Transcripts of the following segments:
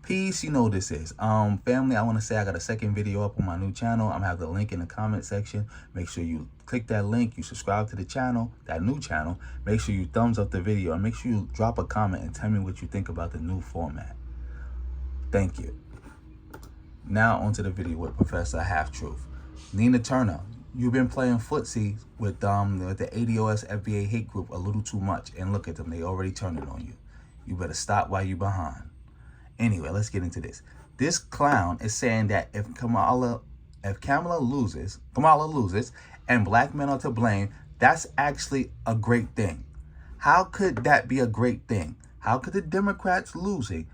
Peace, you know what this is. Family, I want to say I got a second video up on my new channel. I'm gonna have the link in the comment section. Make sure you click that link, you subscribe to the channel, that new channel. Make sure you thumbs up the video and make sure you drop a comment and tell me what you think about the new format. Thank you. Now onto the video with Professor Half Truth. Nina Turner, you've been playing footsie with the ADOS FBA hate group a little too much, and look at them, they already turning on you. You better stop while you behind. Anyway, let's get into this. This clown is saying that if Kamala loses and black men are to blame, that's actually a great thing. How could that be a great thing? How could the Democrats losing,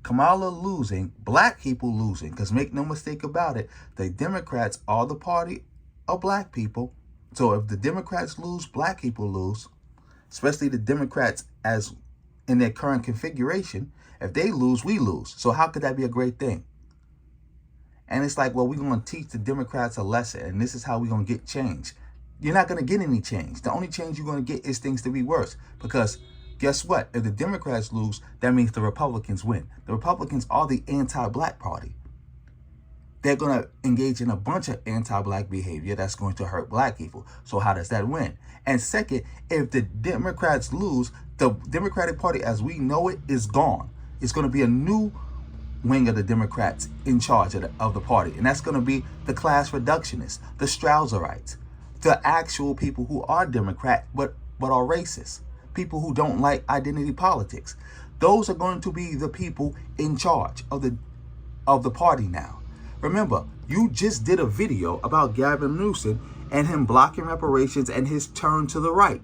Kamala losing, black people losing? Because make no mistake about it, the Democrats are the party of black people. So if the Democrats lose, black people lose, especially the Democrats as in their current configuration. If they lose, we lose. So how could that be a great thing? And it's like, well, we're going to teach the Democrats a lesson, and this is how we're going to get change. You're not going to get any change. The only change you're going to get is things to be worse. Because guess what? If the Democrats lose, that means the Republicans win. The Republicans are the anti-black party. They're going to engage in a bunch of anti-black behavior that's going to hurt black people. So how does that win? And second, if the Democrats lose, the Democratic Party as we know it is gone. It's going to be a new wing of the Democrats in charge of the party. And that's going to be the class reductionists, the Strauserites, the actual people who are Democrat but are racist, people who don't like identity politics. Those are going to be the people in charge of the party now. Remember, you just did a video about Gavin Newsom and him blocking reparations and his turn to the right.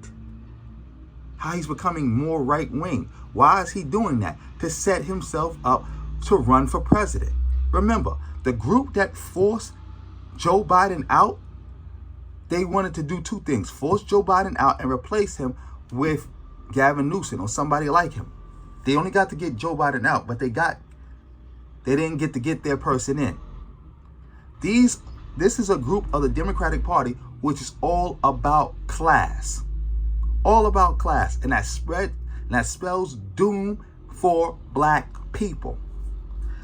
How he's becoming more right-wing. Why is he doing that? To set himself up to run for president. Remember, the group that forced Joe Biden out, they wanted to do two things. Force Joe Biden out and replace him with Gavin Newsom or somebody like him. They only got to get Joe Biden out, but they didn't get to get their person in. This is a group of the Democratic Party which is all about class. All about class. And that spells doom for black people.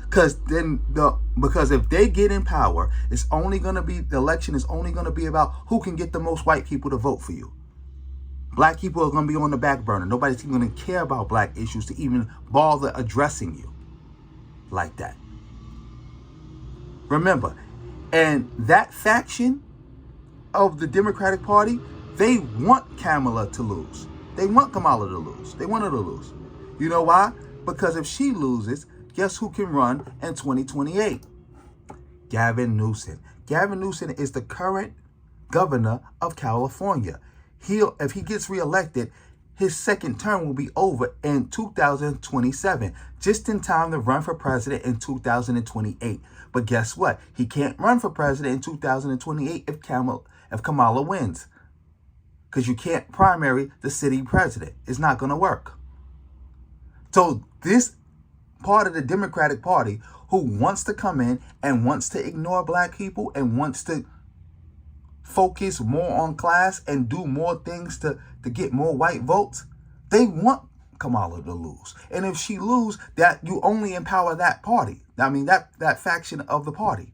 Because if they get in power, the election is only gonna be about who can get the most white people to vote for you. Black people are gonna be on the back burner. Nobody's even gonna care about black issues to even bother addressing you like that. Remember, and that faction of the Democratic Party, they want Kamala to lose. They want Kamala to lose. They want her to lose. You know why? Because if she loses, guess who can run in 2028? Gavin Newsom. Gavin Newsom is the current governor of California. If he gets reelected, his second term will be over in 2027, just in time to run for president in 2028. But guess what? He can't run for president in 2028 if Kamala wins. Because you can't primary the city president. It's not going to work. So this part of the Democratic Party who wants to come in and wants to ignore black people and wants to focus more on class and do more things to get more white votes, they want Kamala to lose. And if she loses, that you only empower that party. I mean, that faction of the party.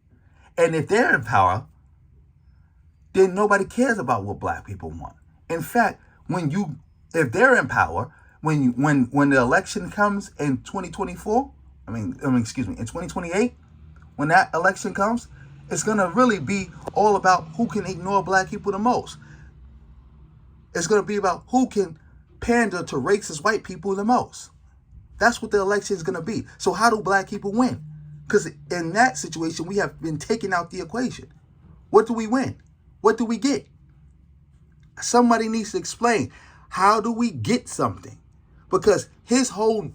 And if they're in power, then nobody cares about what black people want. In fact, if they're in power, when the election comes in 2024, in 2028, when that election comes, it's gonna really be all about who can ignore black people the most. It's gonna be about who can pander to racist white people the most. That's what the election is gonna be. So how do black people win? Because in that situation, we have been taken out the equation. What do we win? What do we get? Somebody needs to explain, how do we get something? Because his whole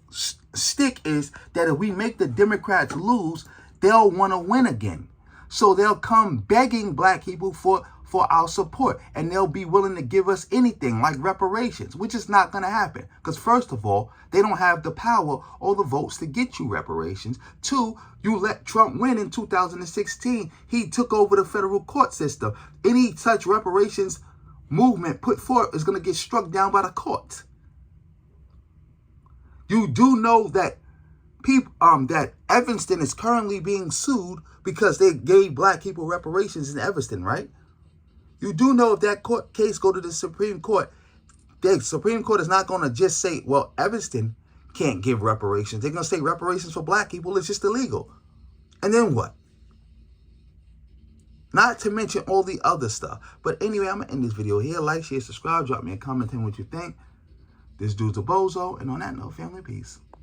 stick is that if we make the Democrats lose, they'll want to win again. So they'll come begging black people for our support, and they'll be willing to give us anything like reparations, which is not going to happen. Because first of all, they don't have the power or the votes to get you reparations. Two, you let Trump win in 2016. He took over the federal court system. Any such reparations movement put forth is going to get struck down by the courts. You do know that people that Evanston is currently being sued because they gave black people reparations in Evanston, right? You do know if that court case go to the Supreme Court, the Supreme Court is not going to just say, well, Evanston can't give reparations. They're going to say reparations for black people is just illegal. And then what? Not to mention all the other stuff. But anyway, I'm going to end this video here. Like, share, subscribe. Drop me a comment, tell me what you think. This dude's a bozo. And on that note, family, peace.